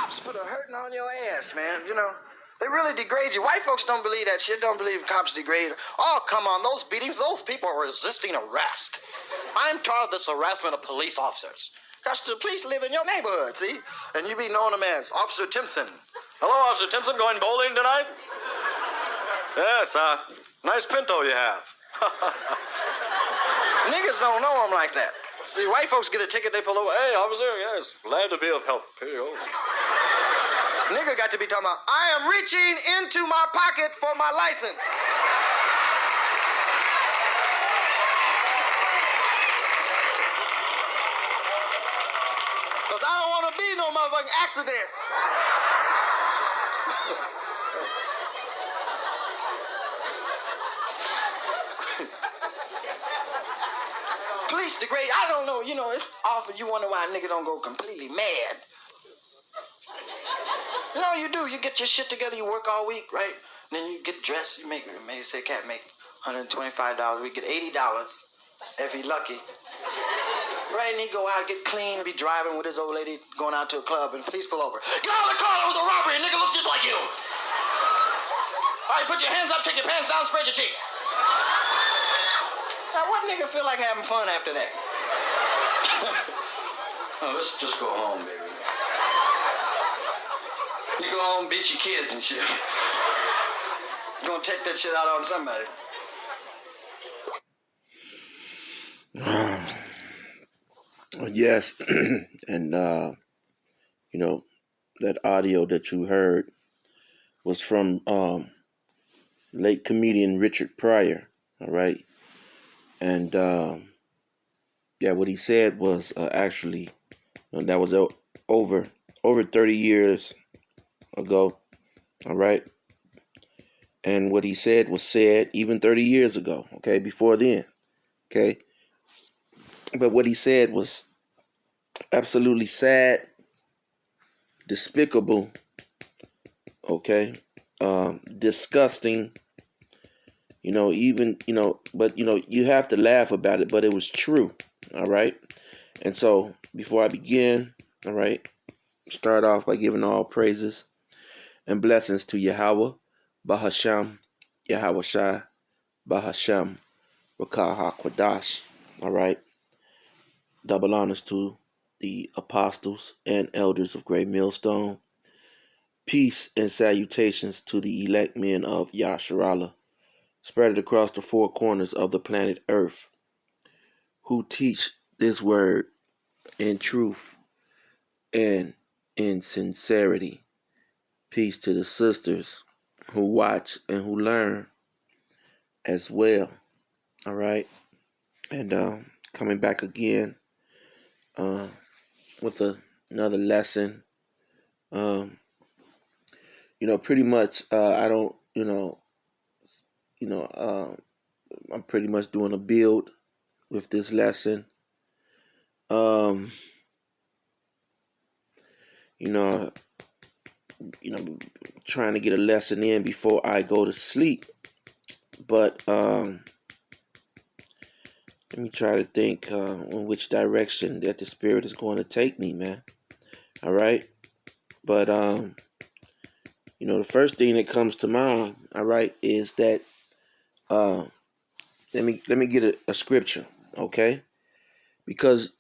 cops put a hurting on your ass, man. You know, they really degrade you. White folks don't believe that shit. Don't believe cops degrade. Oh, come on, those beatings, those people are resisting arrest. I'm tired of this harassment of police officers. Because the police live in your neighborhood, see? And you be knowing them as Officer Timpson. Hello, Officer Timpson, going bowling tonight? Yes, nice pinto you have. Niggas don't know them like that. See, white folks get a ticket, they pull over. Hey, officer, yes, glad to be of help. Here you go. Nigga got to be talking about, I am reaching into my pocket for my license. Because I don't want to be no motherfucking accident. Police degrade, I don't know, you know, it's awful. You wonder why a nigga don't go completely mad. You know, you do. You get your shit together, you work all week, right? And then you get dressed, you make, maybe say, can't make $125 a week, get $80 if he lucky. Right, and he go out, get clean, be driving with his old lady, going out to a club, and police pull over. Get out of the car, that was a robbery, a nigga look just like you. All right, put your hands up, take your pants down, spread your cheeks. Now, what nigga feel like having fun after that? Oh, let's just go home, baby. You go home, beat your kids and shit. You're gonna take that shit out on somebody. Yes, and you know, that audio that you heard was from late comedian Richard Pryor. All right, and yeah, what he said was actually that was over 30 years ago. All right, and what he said was said even 30 years ago. Okay, before then. Okay, but what he said was absolutely sad, despicable, okay, disgusting, even, but, you have to laugh about it, but it was true, all right? And so, before I begin, all right, start off by giving all praises and blessings to Yahweh, Bahasham, Yahweh Shai, Bahasham, Rakah HaQuadash, all right? Double honors to the apostles and elders of Great Millstone. Peace and salutations to the elect men of Yasharallah, spread across the four corners of the planet Earth, who teach this word in truth and in sincerity. Peace to the sisters who watch and who learn as well. All right. And coming back again with another lesson. Pretty much I don't, I'm pretty much doing a build with this lesson. Trying to get a lesson in before I go to sleep. But let me try to think in which direction that the Spirit is going to take me, man. All right. But the first thing that comes to mind, all right, is that let me get a scripture, okay? Because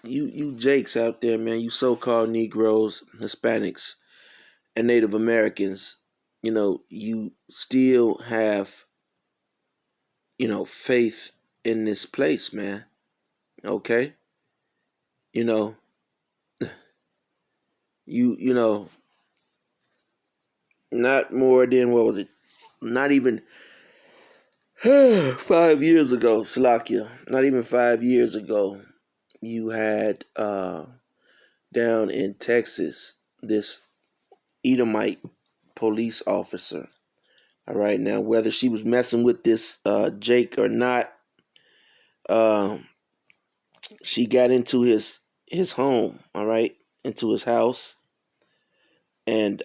you Jakes out there, man, you so-called Negroes, Hispanics, and Native Americans, you still have, faith in this place, man. Okay? You not more than, what was it? Not even 5 years ago, Slakia. Not even 5 years ago, you had down in Texas this Edomite police officer. All right, now whether she was messing with this Jake or not, she got into his home. All right, into his house, and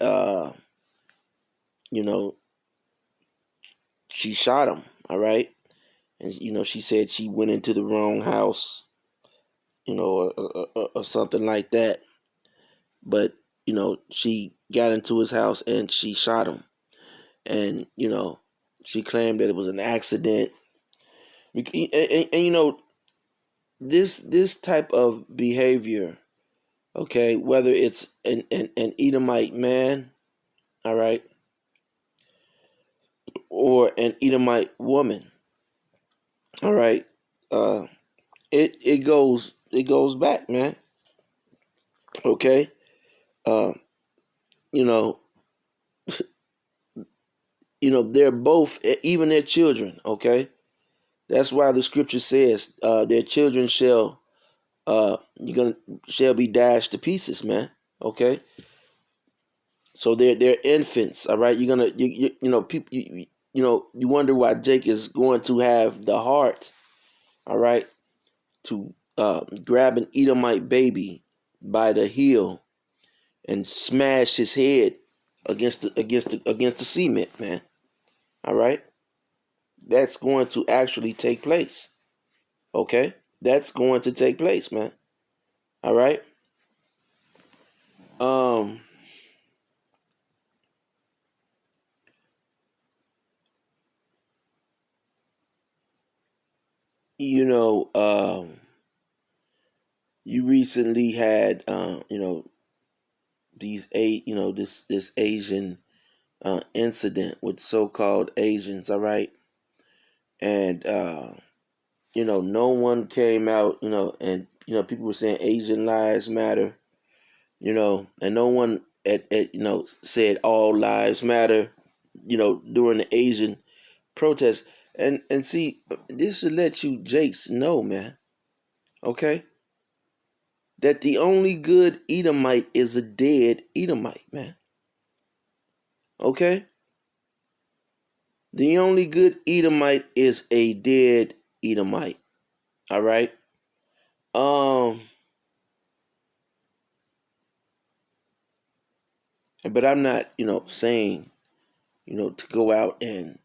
she shot him. All right, and she said she went into the wrong house, or something like that. But she got into his house and she shot him. And, she claimed that it was an accident. And this type of behavior, okay, whether it's an Edomite man, all right, or an Edomite woman, all right, it goes back, man. Okay, uh, you know, they're both, even their children. Okay, that's why the scripture says, their children you're gonna shall be dashed to pieces, man. Okay, so they're infants. All right, you're gonna people you wonder why Jake is going to have the heart. All right, to grab an Edomite baby by the heel and smash his head against the cement, man. All right, that's going to actually take place. Okay, that's going to take place, man. All right. Um, you know, you recently had, this Asian incident with so-called Asians. All right, and no one came out, and people were saying Asian lives matter, and no one said all lives matter, during the Asian protest. And see, this should let you Jakes know, man, okay, that the only good Edomite is a dead Edomite, man. Okay? The only good Edomite is a dead Edomite. All right? Um, but I'm not, saying, to go out and,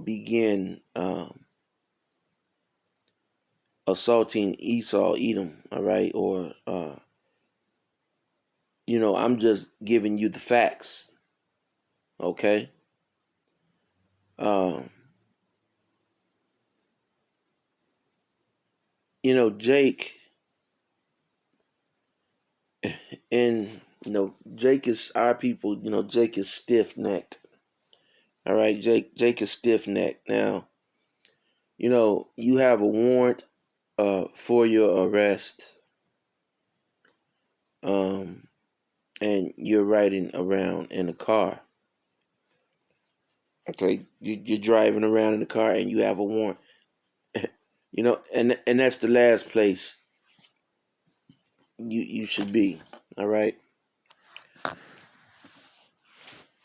begin assaulting Esau, Edom, all right? Or I'm just giving you the facts. Okay? Um, Jake and Jake is our people, Jake is stiff necked. All right, Jake is stiff necked. Now, you have a warrant for your arrest. Um and you're riding around in a car. Okay, you're driving around in the car and you have a warrant. And that's the last place you should be. All right.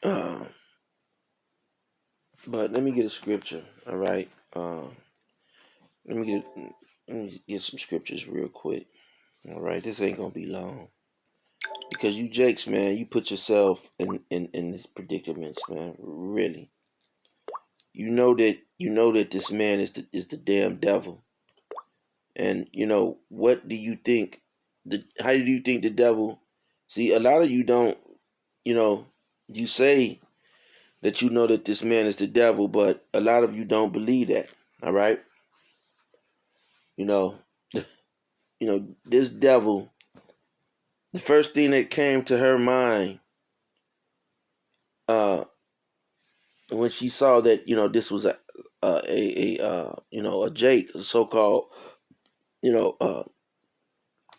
Uh, but let me get a scripture. All right. Let me get some scriptures real quick. All right, this ain't gonna be long because you Jakes, man, you put yourself in this predicaments, man. Really, you know that this man is the damn devil. And what do you think? How do you think the devil? See, a lot of you don't. You know, you say that you know that this man is the devil, but a lot of you don't believe that. All right, you know, this devil. The first thing that came to her mind, uh, when she saw that this was a Jake, a so-called you know uh,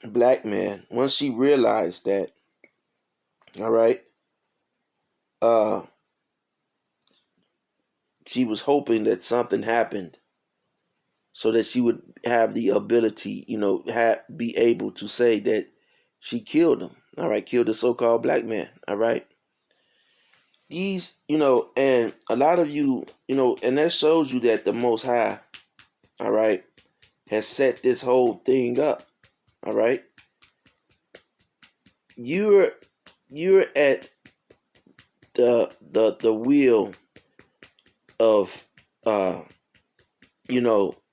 black man. Once she realized that, all right, uh, she was hoping that something happened so that she would have the ability, be able to say that she killed him. All right, killed the so-called black man. All right. These, and a lot of you, and that shows you that the Most High, all right, has set this whole thing up. All right. You're at the wheel of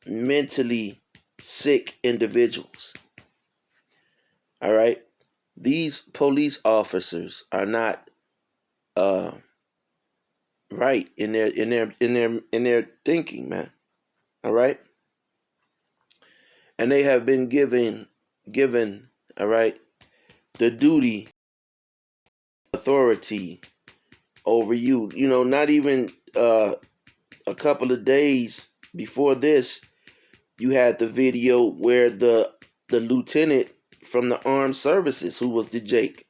mentally sick individuals. All right. these police officers are not right in their thinking, man. All right, and they have been given, all right, the duty, authority over you. Not even a couple of days before this, you had the video where the lieutenant from the armed services, who was the Jake,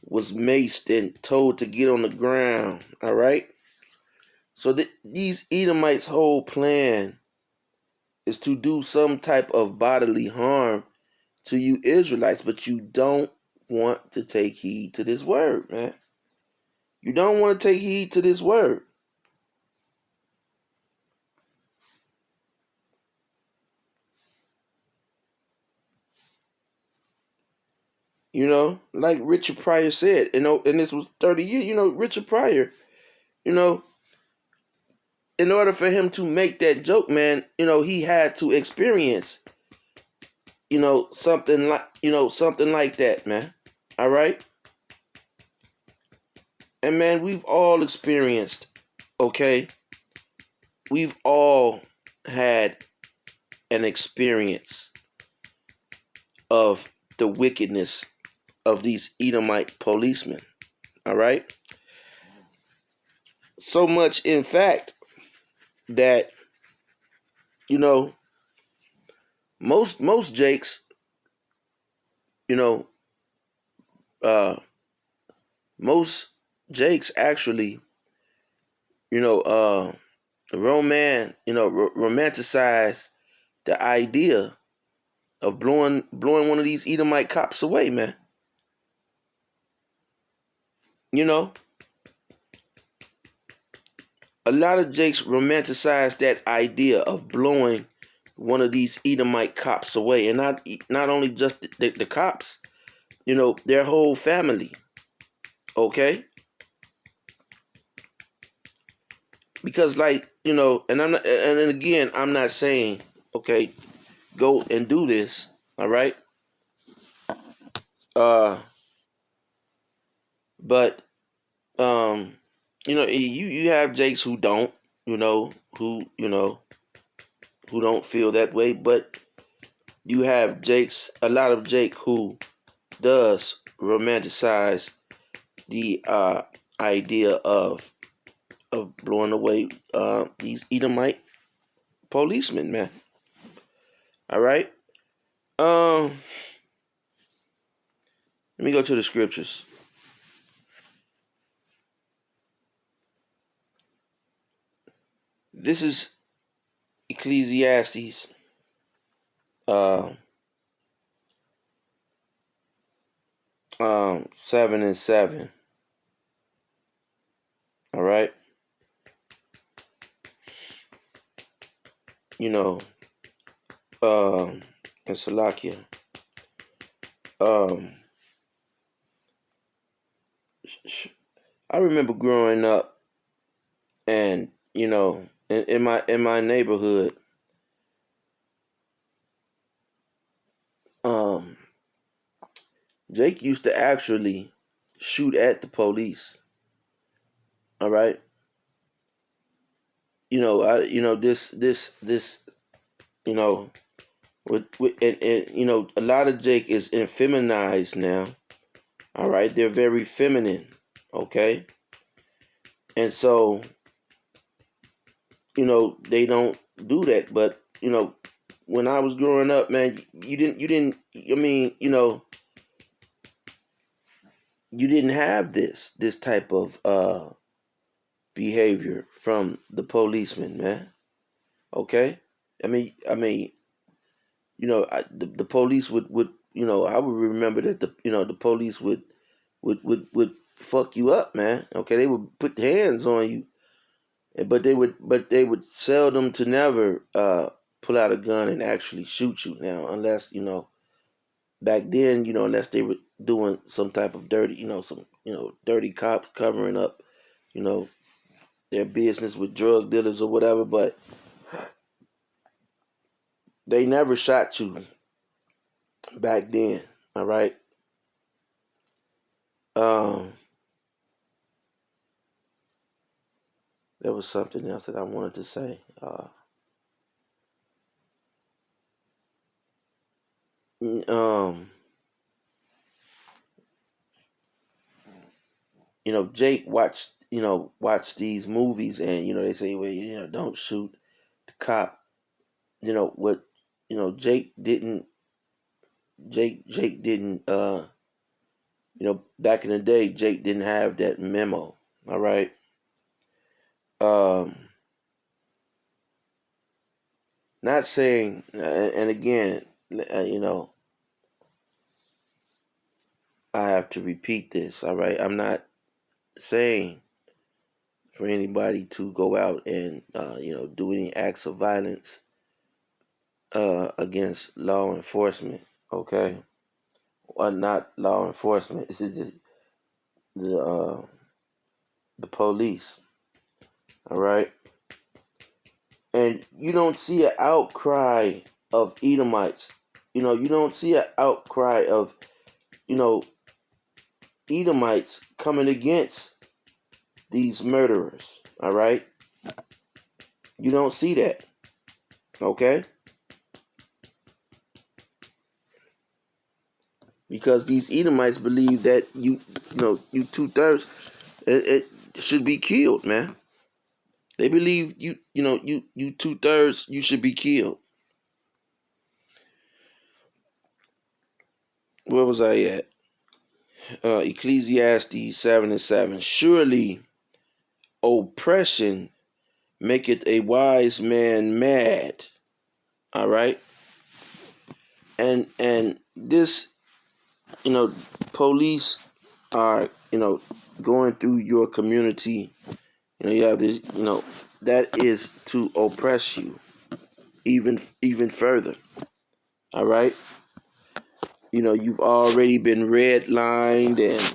was maced and told to get on the ground. All right. So these Edomites' whole plan is to do some type of bodily harm to you Israelites, but you don't want to take heed to this word, man. You don't want to take heed to this word. Like Richard Pryor said, and this was 30 years, Richard Pryor, in order for him to make that joke, man, he had to experience, something like that, man. All right? And man, we've all experienced, okay? We've all had an experience of the wickedness of these Edomite policemen. All right? So much, in fact, that most Jakes, you know, uh, most Jakes actually, romanticize the idea of blowing one of these Edomite cops away, man. A lot of Jakes romanticize that idea of blowing one of these Edomite cops away, and not only just the cops, their whole family. Okay, because and then again, I'm not saying, okay, go and do this. All right, but you have Jakes who don't, who don't feel that way, but you have a lot of Jake who does romanticize the idea of blowing away these Edomite policemen, man. All right. Let me go to the scriptures. This is Ecclesiastes 7:7. All right. And Salakia. I remember growing up, and in my neighborhood, Jake used to actually shoot at the police. All right. This with a lot of Jake is effeminized now. All right, they're very feminine. Okay, and so they don't do that. But when I was growing up, man, you didn't. I mean, you didn't have this type of behavior from the policemen, man. Okay, I mean, the police would I would remember that the police would fuck you up, man. Okay, they would put hands on you, but they would seldom to never pull out a gun and actually shoot you now, unless back then, unless they were doing some type of dirty, some dirty cops covering up, you know their business with drug dealers or whatever, but they never shot you back then. All right. Um, there was something else that I wanted to say. Um, Jake watched these movies, and they say, well, don't shoot the cop. What, Jake didn't. Back in the day, Jake didn't have that memo. All right. Um, Not saying, and again, I have to repeat this. All right, I'm not saying for anybody to go out and do any acts of violence against law enforcement. Okay, or not law enforcement. This is the the police. All right, and you don't see an outcry of Edomites. You don't see an outcry of you know Edomites coming against these murderers. All right, you don't see that. Okay, because these Edomites believe that you 2/3 it should be killed, man. They believe you 2/3 you should be killed. Where was I at? Ecclesiastes 7:7. Surely oppression maketh a wise man mad. All right, and this police are going through your community. You have this that is to oppress you even further. All right, you've already been redlined and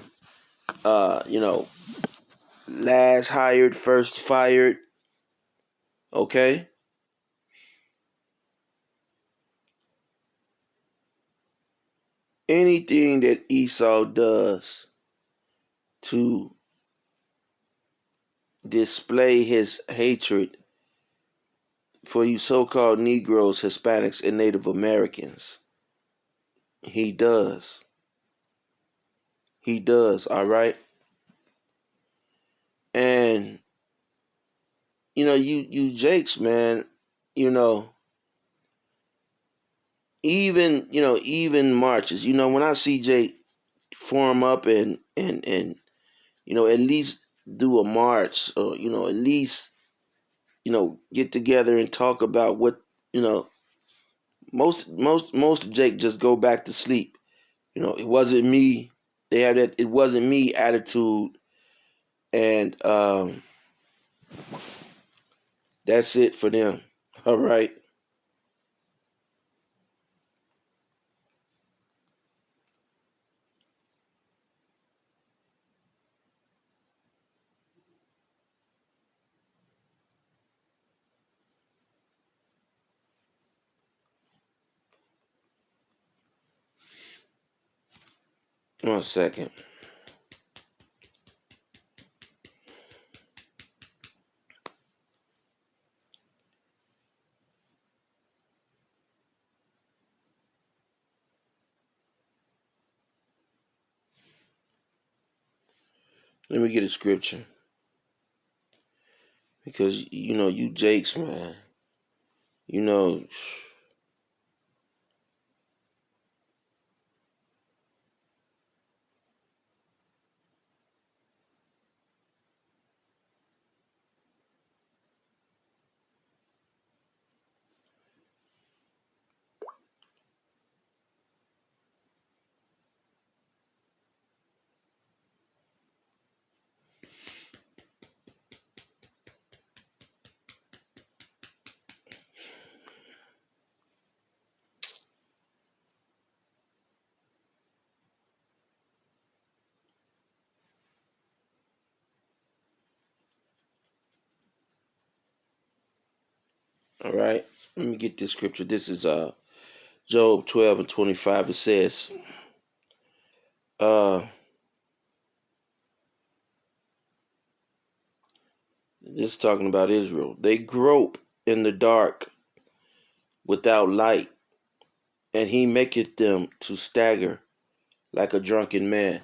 last hired first fired. Okay, anything that Esau does to display his hatred for you so-called Negroes, Hispanics, and Native Americans, he does. He does. All right, and you Jakes, man. You know, even marches. When I see Jake form up and at least do a march, or at least get together and talk about what you know most Jake just go back to sleep. It wasn't me. They have that it wasn't me attitude, and that's it for them. All right. One second. Let me get a scripture, because you Jakes, man. You know, all right. Let me get this scripture. This is Job 12:25. It says, uh This is talking about Israel. They grope in the dark without light, and he maketh them to stagger like a drunken man.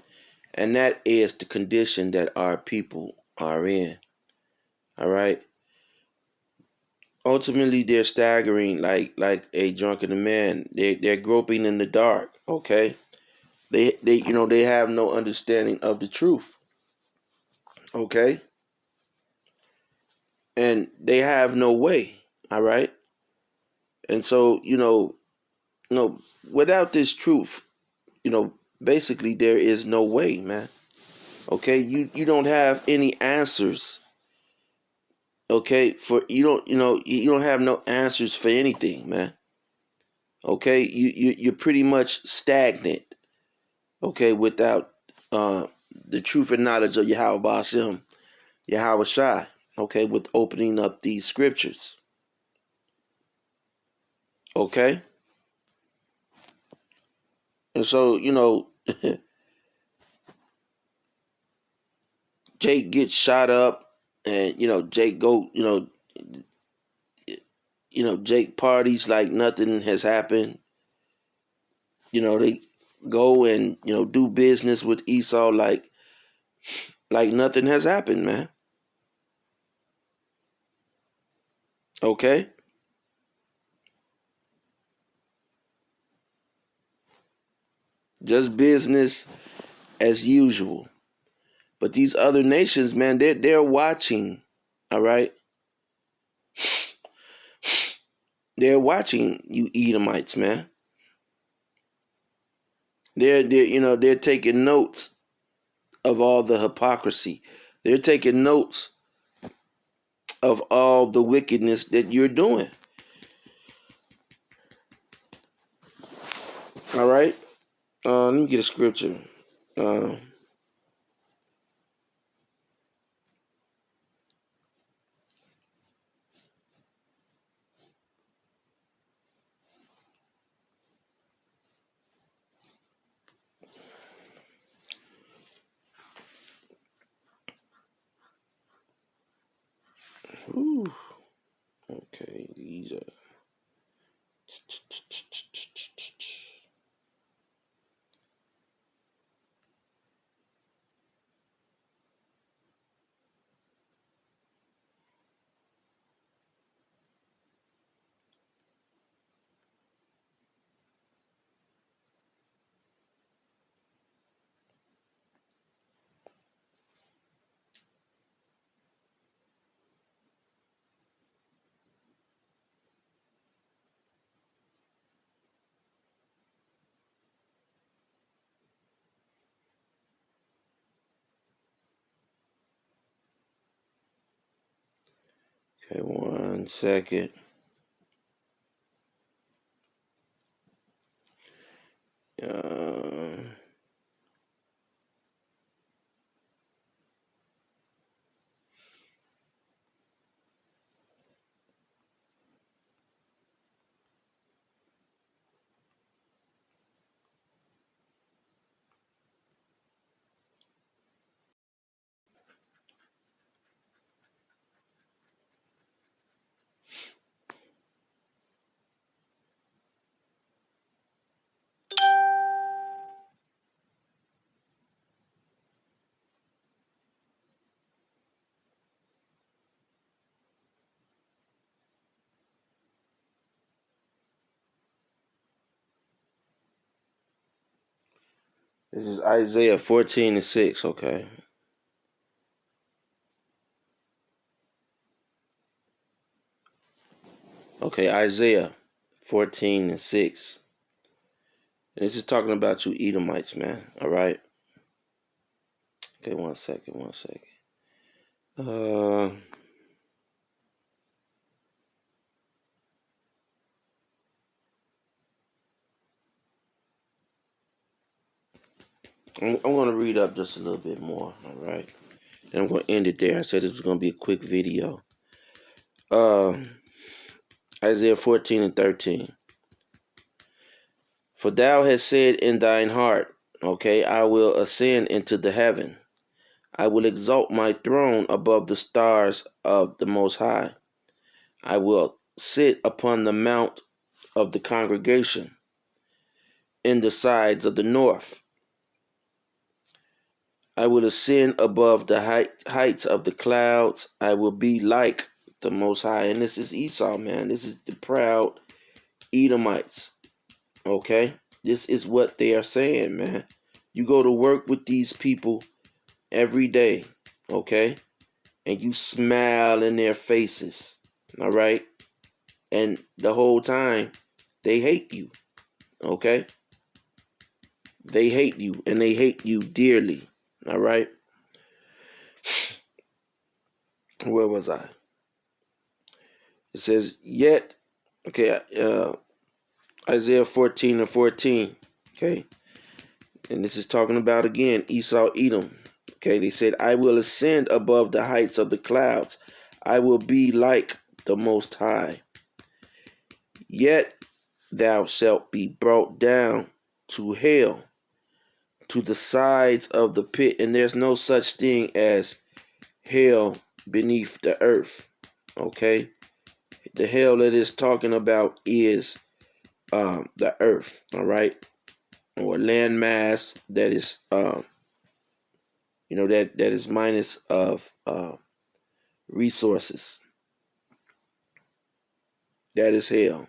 And that is the condition that our people are in. All right. Ultimately, they're staggering like a drunken man. They're groping in the dark. Okay. They have no understanding of the truth. Okay. And they have no way. All right. And so without this truth, basically there is no way, man. Okay, you don't have any answers. Okay, for you don't have no answers for anything, man. Okay, you're pretty much stagnant. Okay, without the truth and knowledge of Yahweh Ba'ashem, Yahweh Shai. Okay, with opening up these scriptures. Okay, and so Jake gets shot up, and Jake go Jake parties like nothing has happened. They go and do business with Esau like nothing has happened, man. Okay? Just business as usual. But these other nations, man, they're watching, all right? They're watching you Edomites, man. They're taking notes of all the hypocrisy. They're taking notes of all the wickedness that you're doing. All right? Let me get a scripture. Whew. Okay, these are. Okay, 1 second. Uh, this is Isaiah 14:6. Okay. Okay, Isaiah 14:6. And this is talking about you Edomites, man. All right. Okay, 1 second. 1 second. I'm going to read up just a little bit more. All right. And I'm going to end it there. I said this was going to be a quick video. Isaiah 14:13. For thou hast said in thine heart, okay, I will ascend into the heaven. I will exalt my throne above the stars of the Most High. I will sit upon the mount of the congregation in the sides of the north. I will ascend above the heights of the clouds. I will be like the Most High. And this is Esau, man. This is the proud Edomites. Okay? This is what they are saying, man. You go to work with these people every day, okay? And you smile in their faces, all right? And the whole time, they hate you, okay? They hate you, and they hate you dearly, all right? Where was I? It says, yet, okay, Isaiah 14:14, okay? And this is talking about, again, Esau, Edom. Okay, they said, I will ascend above the heights of the clouds. I will be like the Most High. Yet thou shalt be brought down to hell, to the sides of the pit. And there's no such thing as hell beneath the earth. Okay? The hell that it's talking about is the earth, all right? Or landmass that is that is minus of resources. That is hell.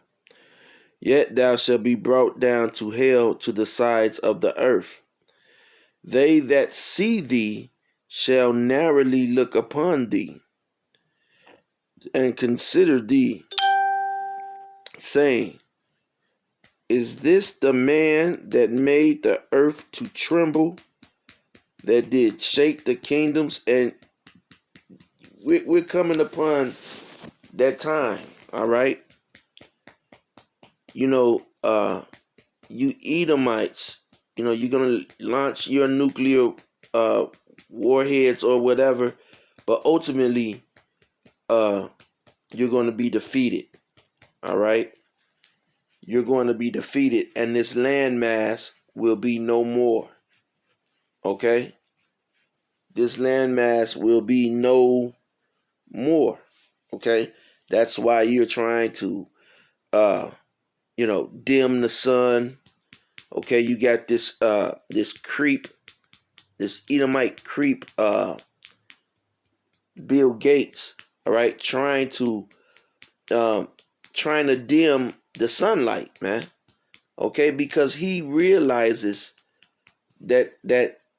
Yet thou shalt be brought down to hell, to the sides of the earth. They that see thee shall narrowly look upon thee, and consider thee, saying, is this the man that made the earth to tremble, that did shake the kingdoms? And we're coming upon that time, all right? You Edomites, you're going to launch your nuclear warheads or whatever, but ultimately, you're going to be defeated, all right? You're going to be defeated, and this landmass will be no more, okay? This landmass will be no more, okay? That's why you're trying to, dim the sun. Okay, you got this creep, this Edomite creep, Bill Gates, all right, trying to dim the sunlight, man. Okay, because he realizes that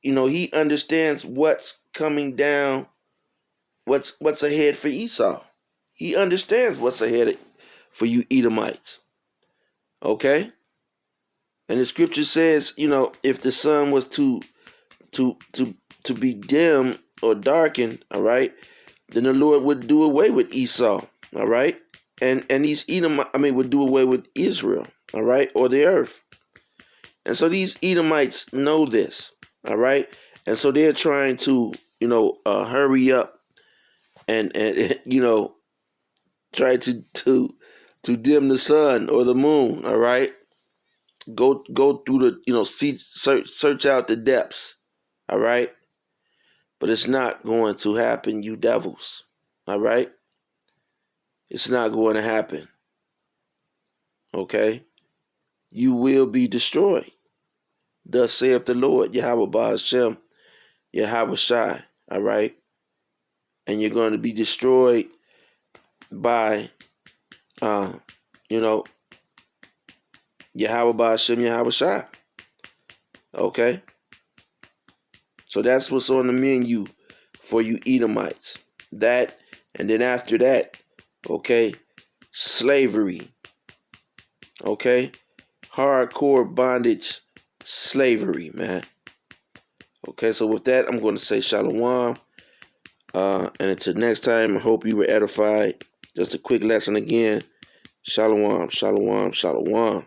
he understands what's coming down, what's ahead for Esau. He understands what's ahead for you Edomites. Okay? And the scripture says, if the sun was to be dim or darkened, all right, then the Lord would do away with Esau, all right? And these would do away with Israel, all right, or the earth. And so these Edomites know this, all right? And so they're trying to, hurry up and try to dim the sun or the moon, all right? Go through the, search out the depths, all right? But it's not going to happen, you devils, all right? It's not going to happen, okay? You will be destroyed. Thus saith the Lord, Yahweh Ba'ashem, Yahweh Shai, all right? And you're going to be destroyed by, Yahweh Ba'ashem, Yahweh Shai, okay? So that's what's on the menu for you Edomites. That, and then after that, okay, slavery, okay? Hardcore bondage, slavery, man. Okay, so with that, I'm going to say shalom. And until next time, I hope you were edified. Just a quick lesson again. Shalom, shalom, shalom.